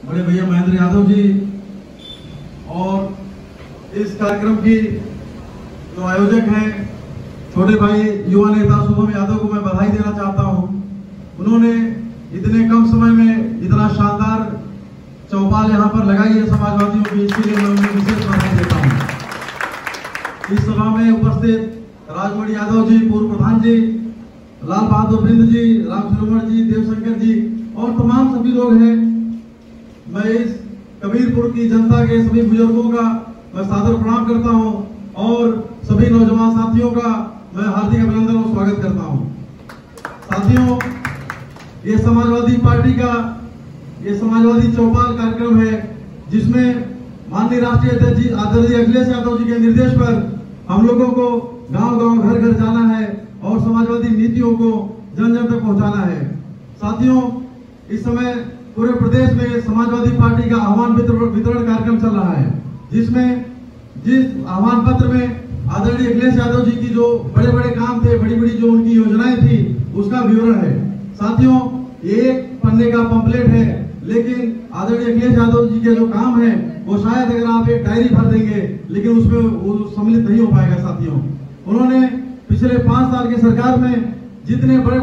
बड़े भैया महेंद्र यादव जी और इस कार्यक्रम की जो आयोजक हैं छोटे भाई युवा नेता शुभम यादव को मैं बधाई देना चाहता हूं। उन्होंने इतने कम समय में इतना शानदार चौपाल यहाँ पर लगाई है समाजवादियों की, इसके लिए मैं उन्हें विशेष बधाई देता हूँ। इस सभा में उपस्थित राजमणि यादव जी, पूर्व प्रधान जी, लाल बहादुर बिंद जी, राम सुरमर जी, देवशंकर जी और तमाम सभी लोग हैं। मैं इस कबीरपुर की जनता के सभी बुजुर्गों का मैं सादर प्रणाम करता हूं और सभी नौजवान साथियों का मैं हार्दिक अभिनंदन और स्वागत करता हूं। साथियों, ये समाजवादी पार्टी का ये समाजवादी चौपाल कार्यक्रम है जिसमें माननीय राष्ट्रीय अध्यक्ष जी आदरणीय अखिलेश यादव जी के निर्देश पर हम लोगों को गांव-गांव, घर-घर जाना है और समाजवादी नीतियों को जन-जन तक पहुंचाना है। साथियों, इस समय पूरे प्रदेश में समाजवादी पार्टी का आह्वान वितरण कार्यक्रम चल रहा है, जिसमें जिस आह्वान पत्र में आदरणीय अखिलेश यादव जी की जो बड़े बड़े काम थे, बड़ी बड़ी जो उनकी योजनाएं थी, उसका विवरण है। साथियों, एक पन्ने का पंपलेट है, लेकिन आदरणीय अखिलेश यादव जी के जो काम है वो शायद अगर आप एक डायरी भर देंगे लेकिन उसमें वो सम्मिलित नहीं हो पाएगा। साथियों, उन्होंने पिछले 5 साल की सरकार में जितने बड़े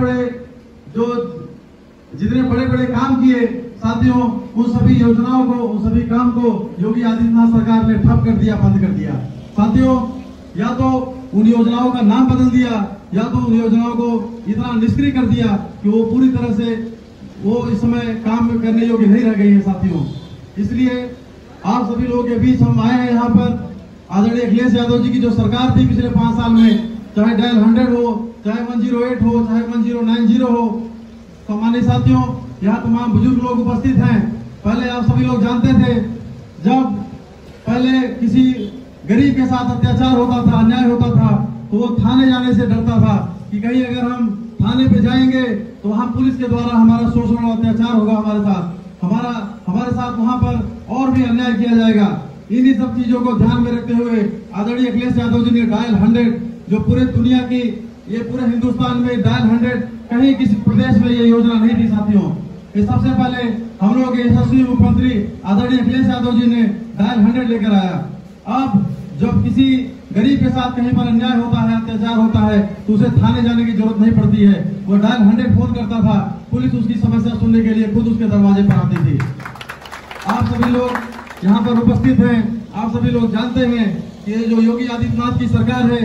बड़े काम किए, साथियों, उन सभी योजनाओं को, उन सभी काम को योगी आदित्यनाथ सरकार ने ठप कर दिया, बंद कर दिया। साथियों, या तो उन योजनाओं का नाम बदल दिया या तो उन योजनाओं को इतना निष्क्रिय कर दिया कि वो पूरी तरह से वो इस समय काम करने योग्य नहीं रह गई है। साथियों, इसलिए आप सभी लोगों के बीच हम आए हैं यहाँ पर। आदरणीय अखिलेश यादव जी की जो सरकार थी पिछले 5 साल में, चाहे डायल 100 हो, चाहे 108 हो, चाहे 1090 हो, तो माननीय साथियों, यहाँ तमाम बुजुर्ग लोग उपस्थित हैं। पहले आप सभी लोग जानते थे, जब पहले किसी गरीब के साथ अत्याचार होता था, अन्याय होता था, तो वो थाने जाने से डरता था कि कहीं अगर हम थाने पे जाएंगे तो वहाँ पुलिस के द्वारा हमारा शोषण और अत्याचार होगा, हमारे साथ वहाँ पर और भी अन्याय किया जाएगा। इन्हीं सब चीजों को ध्यान में रखते हुए आदरणीय अखिलेश यादव जी ने डायल 100, जो पूरे दुनिया की, ये पूरे हिंदुस्तान में डायल 100 कहीं किसी प्रदेश में ये योजना नहीं थी। साथियों, ये सबसे पहले हम लोग के यशस्वी मुख्यमंत्री आदरणीय अखिलेश यादव जी ने डायल 100 लेकर आया। अब जब किसी गरीब के साथ कहीं पर अन्याय होता है, अत्याचार होता है, तो उसे थाने जाने की जरूरत नहीं पड़ती है। वो डायल 100 फोन करता था, पुलिस उसकी समस्या सुनने के लिए खुद उसके दरवाजे पर आती थी। आप सभी लोग यहाँ पर उपस्थित हैं, आप सभी लोग जानते हैं कि ये जो योगी आदित्यनाथ की सरकार है,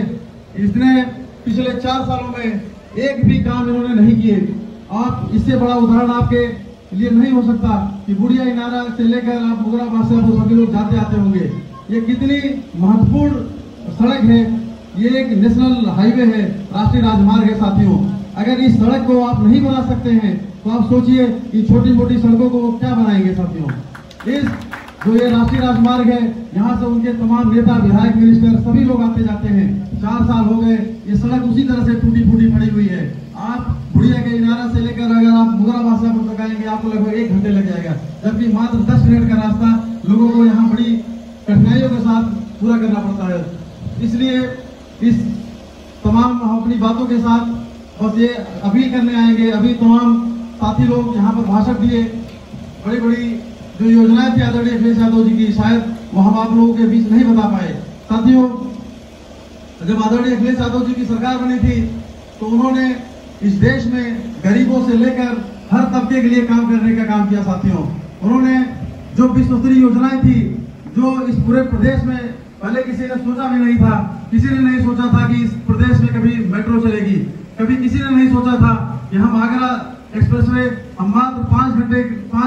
इसने पिछले 4 सालों में एक भी काम इन्होंने नहीं किए। आप इससे बड़ा उदाहरण आपके लिए नहीं हो सकता कि बुढ़िया इनारा से लेकर आप मुगरा बादशाह को सभी लोग जाते आते होंगे। ये कितनी महत्वपूर्ण सड़क है, ये एक नेशनल हाईवे है, राष्ट्रीय राजमार्ग है। साथियों, अगर इस सड़क को आप नहीं बना सकते हैं तो आप सोचिए कि छोटी मोटी सड़कों को क्या बनाएंगे। साथियों, इस जो ये राष्ट्रीय राजमार्ग है, यहाँ से उनके तमाम नेता, विधायक, मिनिस्टर सभी लोग आते जाते हैं। 4 साल हो गए, ये सड़क उसी तरह से टूटी फूटी पड़ी हुई है। आप बुढ़िया के इनारा से लेकर अगर आप मुगरा बादशाह को लगाएंगे आपको लगभग 1 घंटे लग जाएगा, जबकि मात्र 10 मिनट का रास्ता लोगों को यहाँ बड़ी कठिनाइयों के साथ पूरा करना पड़ता है। इसलिए इस तमाम अपनी बातों के साथ बस ये अपील करने आएंगे। अभी तमाम साथी लोग यहाँ पर भाषण दिए, बड़ी बड़ी जो योजनाएं थी आदरणीय अखिलेश यादव जी की, शायद वो हम आप लोगों के बीच नहीं बता पाए। साथियों, जब आदरणीय अखिलेश यादव जी की सरकार बनी थी तो उन्होंने इस देश में गरीबों से लेकर हर तबके के लिए काम करने का काम किया। साथियों, उन्होंने जो विश्वस्तरीय योजनाएं थी, जो इस पूरे प्रदेश में पहले किसी ने सोचा भी नहीं था। किसी ने नहीं सोचा था कि इस प्रदेश में कभी मेट्रो चलेगी, कभी किसी ने नहीं सोचा था कि हम आगरा एक्सप्रेसवे हम मात्र 5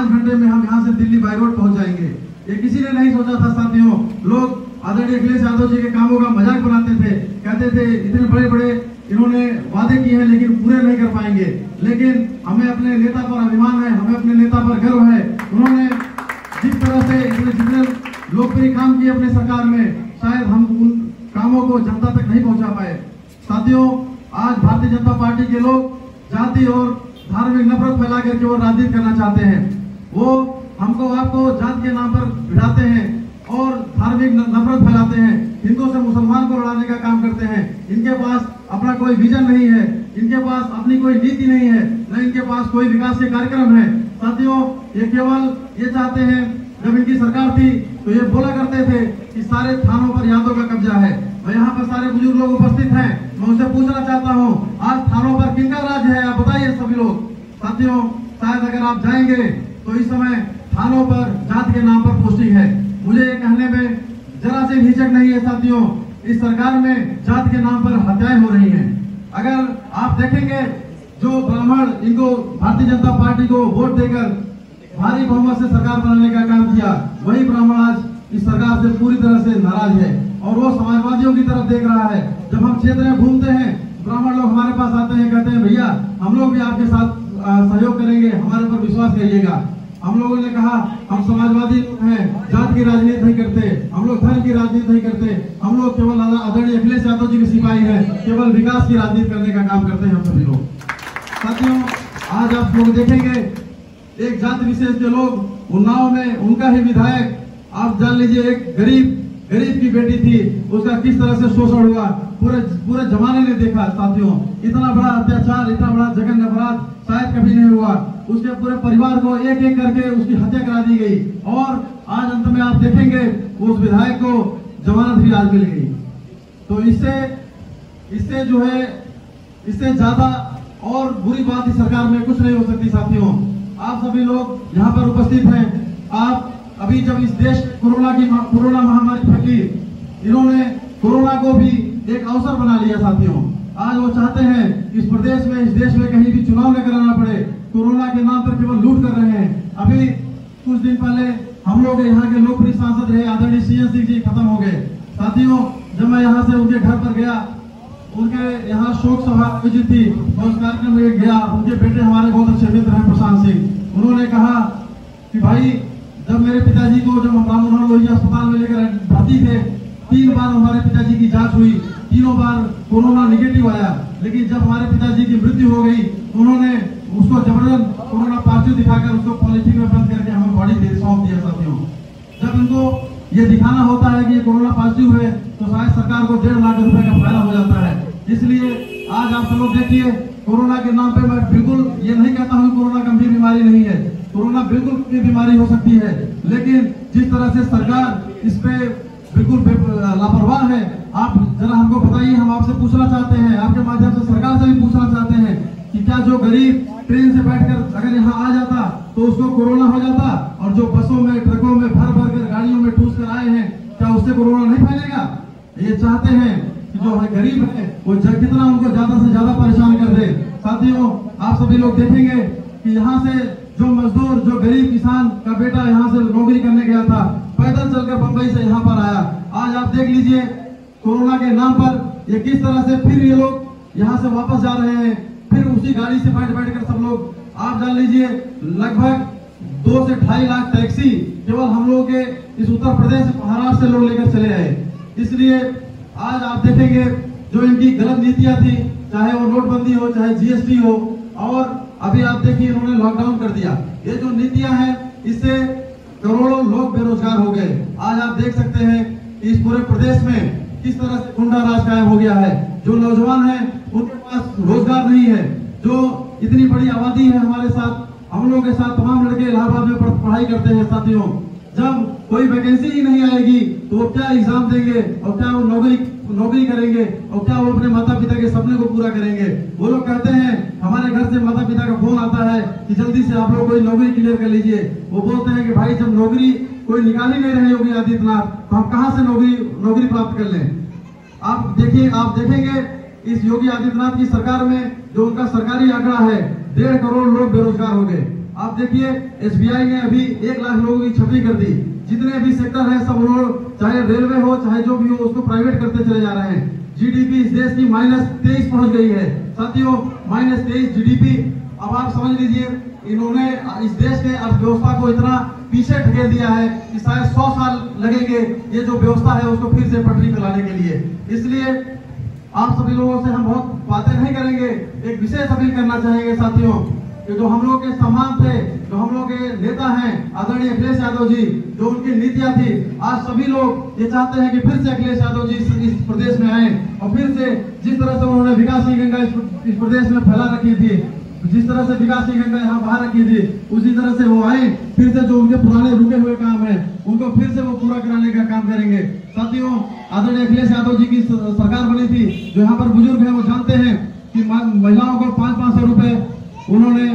घंटे में हम यहाँ से दिल्ली बाई रोड पहुंच जाएंगे। ये किसी ने नहीं सोचा था। साथियों, लोग आदरणीय अखिलेश यादव जी के कामों का मजाक बनाते थे, कहते थे इतने बड़े बड़े इन्होंने वादे किए हैं लेकिन पूरे नहीं कर पाएंगे। लेकिन हमें अपने नेता पर अभिमान है, हमें अपने नेता पर गर्व है। उन्होंने जिस तरह से जितने लोकप्रिय काम किए अपने सरकार में, शायद हम उन कामों को जनता तक नहीं पहुंचा पाए। साथियों, आज भारतीय जनता पार्टी के लोग जाति और धार्मिक नफरत फैला करके वो राजनीति करना चाहते हैं। वो हमको आपको जात के नाम पर भिड़ाते हैं और धार्मिक नफरत फैलाते हैं, हिंदू से मुसलमान को लड़ाने का काम करते हैं। इनके पास अपना कोई विजन नहीं है, इनके पास अपनी कोई नीति नहीं है, न इनके पास कोई विकास के कार्यक्रम है। साथियों, ये केवल ये चाहते हैं, जब इनकी सरकार थी तो ये बोला करते थे कि सारे थानों पर यादव का कब्जा है। और यहाँ पर सारे बुजुर्ग लोग उपस्थित हैं, मैं उनसे पूछना चाहता हूँ, आज थानों पर किनका राज है? आप बताइए सभी लोग। साथियों, शायद अगर आप जाएंगे तो इस समय थानों पर जात के नाम पर पोस्टिंग है। मुझे ये कहने में जरा से हिचक नहीं है साथियों, इस सरकार में जात के नाम पर हत्याएं हो रही हैं। अगर आप देखेंगे, जो ब्राह्मण इनको भारतीय जनता पार्टी को वोट देकर भारी बहुमत से सरकार बनाने का काम किया, वही ब्राह्मण आज इस सरकार से पूरी तरह से नाराज है और वो समाजवादियों की तरफ देख रहा है। जब हम क्षेत्र में घूमते हैं, ब्राह्मण लोग हमारे पास आते हैं, कहते हैं भैया हम लोग भी आपके साथ सहयोग करेंगे, हमारे पर विश्वास करिएगा। हम लोगों ने कहा हम समाजवादी हैं, जात की राजनीति नहीं करते, हम लोग धर्म की राजनीति नहीं करते, हम लोग केवल आदरणीय अखिलेश यादव जी के सिपाही हैं, केवल विकास की राजनीति करने का काम करते हैं हम सभी लोग। साथियों, आज आप लोग देखेंगे एक जात विशेष के लोग उन्नाव में, उनका ही विधायक, आप जान लीजिए, एक गरीब की बेटी थी, उसका किस तरह से शोषण हुआ पूरे जमाने ने देखा। साथियों, इतना बड़ा अत्याचार, इतना बड़ा जघन्य अपराध शायद कभी नहीं हुआ। उसके पूरे परिवार को एक एक करके उसकी हत्या करा दी गई और आज अंत में आप देखेंगे उस विधायक को जमानत भी आज मिल गई। तो इससे जो है, इससे ज्यादा और बुरी बात इस सरकार में कुछ नहीं हो सकती। साथियों, आप सभी लोग यहाँ पर उपस्थित हैं, आप अभी जब इस देश कोरोना महामारी फैली, इन्होंने कोरोना को भी एक अवसर बना लिया। साथियों, आज वो चाहते हैं इस प्रदेश में, इस देश में कहीं भी चुनाव न कराना पड़े, कोरोना के नाम पर केवल लूट कर रहे हैं। अभी कुछ दिन पहले हम लोग यहाँ के लोकप्रिय सांसद रहे आदरणीय CN सिंह जी खत्म हो गए। साथियों, जब मैं यहाँ से उनके घर पर गया, उनके यहाँ शोक सभा आयोजित थी, मैं उस कार्यक्रम में गया। उनके बेटे हमारे बहुत अच्छे मित्र हैं प्रशांत सिंह, उन्होंने कहा कि भाई जब मेरे पिताजी को, जब हम राममनोहर लोहिया अस्पताल में लेकर भर्ती थे, 3 बार हमारे पिताजी की जांच हुई, तीनों बार कोरोना निगेटिव आया, लेकिन जब हमारे पिताजी की मृत्यु हो गई, उन्होंने उसको जबरदस्त कोरोना पॉजिटिव दिखाकर उसको पॉलिथीन में बंद करके हमें बॉडी सौंप दिया। साथियों, जब इनको ये दिखाना होता है कि ये कोरोना पॉजिटिव है, तो शायद सरकार को 1.5 लाख रुपए का फायदा हो जाता है। इसलिए आज आप सब लोग देखिए, कोरोना के नाम पे मैं बिल्कुल ये नहीं कहता हूँ कोरोना गंभीर बीमारी नहीं है, कोरोना बिल्कुल की बीमारी हो सकती है, लेकिन जिस तरह से सरकार इस पे बिल्कुल लापरवाह है, आप जरा हमको बताइए। हम आपसे पूछना चाहते हैं, आपके माध्यम से सरकार से भी पूछना चाहते हैं कि क्या जो गरीब ट्रेन से बैठकर अगर यहाँ आ जाता तो उसको कोरोना हो जाता, और जो बसों में, ट्रकों में भर भर कर, गाड़ियों में ठूस कर आए हैं, क्या उससे कोरोना नहीं फैलेगा? ये चाहते हैं कि जो गरीब है वो कितना उनको ज्यादा से ज्यादा परेशान कर दे। साथियों, आप सभी लोग देखेंगे कि यहाँ से जो मजदूर, जो गरीब किसान का बेटा यहाँ से नौकरी करने गया था, पैदल चलकर बंबई से यहाँ पर आया। आज आप देख लीजिए, कोरोना के नाम पर ये किस तरह से फिर ये लोग यहाँ से वापस जा रहे हैं, फिर उसी गाड़ी से बैठ कर सब लोग, आप जान लीजिए, लगभग 2 से 2.5 लाख टैक्सी केवल हम लोग के इस उत्तर प्रदेश, महाराष्ट्र से लोग लेकर चले आए। इसलिए आज आप देखेंगे जो इनकी गलत नीतियां थी, चाहे वो नोटबंदी हो, चाहे GST हो, और अभी आप देखिए इन्होंने लॉकडाउन कर दिया। ये जो नीतियां हैं, इससे करोड़ों लोग बेरोजगार हो गए। आज आप देख सकते हैं इस पूरे प्रदेश में किस तरह से गुंडा राज कायम हो गया है। जो नौजवान हैं उनके पास रोजगार नहीं है, जो इतनी बड़ी आबादी है हमारे साथ, हम लोगों के साथ तमाम लड़के इलाहाबाद में पढ़ाई करते हैं। साथियों, जब कोई वैकेंसी ही नहीं आएगी तो वो क्या एग्जाम देंगे, और क्या वो नौकरी करेंगे, और क्या वो अपने माता पिता के सपने को पूरा करेंगे? वो लोग कहते हैं, हमारे घर से माता पिता का फोन आता है कि जल्दी से आप लोग कोई नौकरी क्लियर कर लीजिए। वो बोलते हैं कि भाई जब नौकरी कोई निकाल ही नहीं रहे योगी आदित्यनाथ, तो हम कहाँ से नौकरी प्राप्त कर लें? आप देखेंगे इस योगी आदित्यनाथ की सरकार में जो उनका सरकारी आंकड़ा है, 1.5 करोड़ लोग बेरोजगार हो गए। आप देखिए, SBI ने अभी 1 लाख लोगों की छटनी कर दी। जितने भी सेक्टर है सब लोग, चाहे रेलवे हो, चाहे जो भी हो, उसको प्राइवेट करते चले जा रहे हैं। GDP इस देश की -23 पहुंच गई है। साथियों, -23 GDP। अब आप समझ लीजिए, इन्होंने इस देश के अर्थव्यवस्था को इतना पीछे ढकेल दिया है कि शायद 100 साल लगेंगे ये जो व्यवस्था है उसको फिर से पटरी पे लाने के लिए। इसलिए आप सभी लोगों से हम बहुत बातें नहीं करेंगे, एक विशेष अपील करना चाहेंगे साथियों, कि जो हम लोग के सम्मान थे, जो हम लोग के नेता हैं आदरणीय अखिलेश यादव जी, जो उनकी नीतियां थी, आज सभी लोग ये चाहते हैं कि फिर से अखिलेश यादव जी इस प्रदेश में आए, और फिर से जिस तरह से उन्होंने विकास की गंगा इस प्रदेश में फैला रखी थी, जिस तरह से विकास की गंगा यहाँ बाहर रखी थी, उसी तरह से वो आए, फिर से जो उनके पुराने रुके हुए काम है उनको फिर से वो पूरा कराने का काम करेंगे। साथियों, आदरणीय अखिलेश यादव जी की सरकार बनी थी, जो यहाँ पर बुजुर्ग हैं वो जानते हैं कि महिलाओं को 500-500 रुपए उन्होंने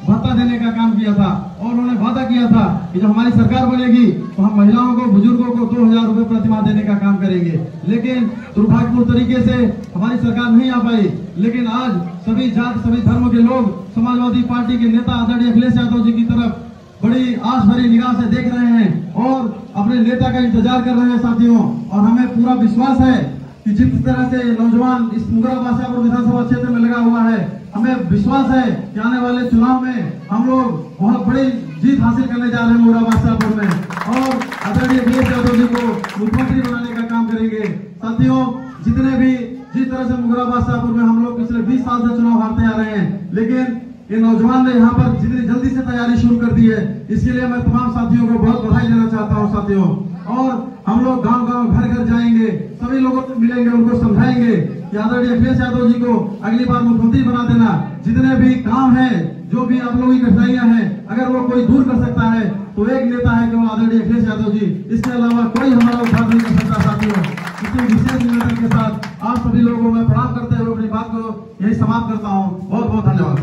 भत्ता देने का काम किया था, और उन्होंने वादा किया था कि जब हमारी सरकार बनेगी तो हम महिलाओं को, बुजुर्गों को 2000 रुपए प्रति माह देने का काम करेंगे। लेकिन दुर्भाग्यपूर्ण तरीके से हमारी सरकार नहीं आ पाई। लेकिन आज सभी जात, सभी धर्मों के लोग समाजवादी पार्टी के नेता आदरणीय अखिलेश यादव जी की तरफ बड़ी आस भरी निगाह से देख रहे हैं और अपने नेता का इंतजार कर रहे हैं। साथियों, और हमें पूरा विश्वास है कि जिस तरह से नौजवान इस मुगरा बादशाहपुर विधानसभा क्षेत्र में लगा हुआ है, हमें विश्वास है कि आने वाले चुनाव में हम लोग बहुत बड़ी जीत हासिल करने जा रहे हैं मुगरा बादशाहपुर में, और आदरणीय अखिलेश यादव जी को मुख्यमंत्री बनाने का काम करेंगे। साथियों, जितने भी जिस तरह से मुगरा बादशाहपुर में हम लोग पिछले 20 साल से चुनाव हारते आ रहे हैं, लेकिन ये नौजवान ने यहाँ पर जितनी जल्दी से तैयारी शुरू कर दी है, इसके लिए मैं तमाम साथियों को बहुत बधाई देना चाहता हूँ। साथियों, और हम लोग गांव-गांव, घर-घर जाएंगे, सभी लोगों से मिलेंगे, उनको समझाएंगे कि आदरणीय अखिलेश यादव जी को अगली बार मुख्यमंत्री बना देना। जितने भी काम है, जो भी आप लोगों की कठिनाइयां हैं, अगर वो कोई दूर कर सकता है तो एक नेता है केवल आदरणीय अखिलेश यादव जी, इसके अलावा कोई हमारा उद्धार नहीं कर सकता। साथियों, इसी विशेष निवेदन के साथ आप सभी लोगों को मैं प्रणाम करते हुए अपनी बात को यही समाप्त करता हूँ। बहुत बहुत धन्यवाद।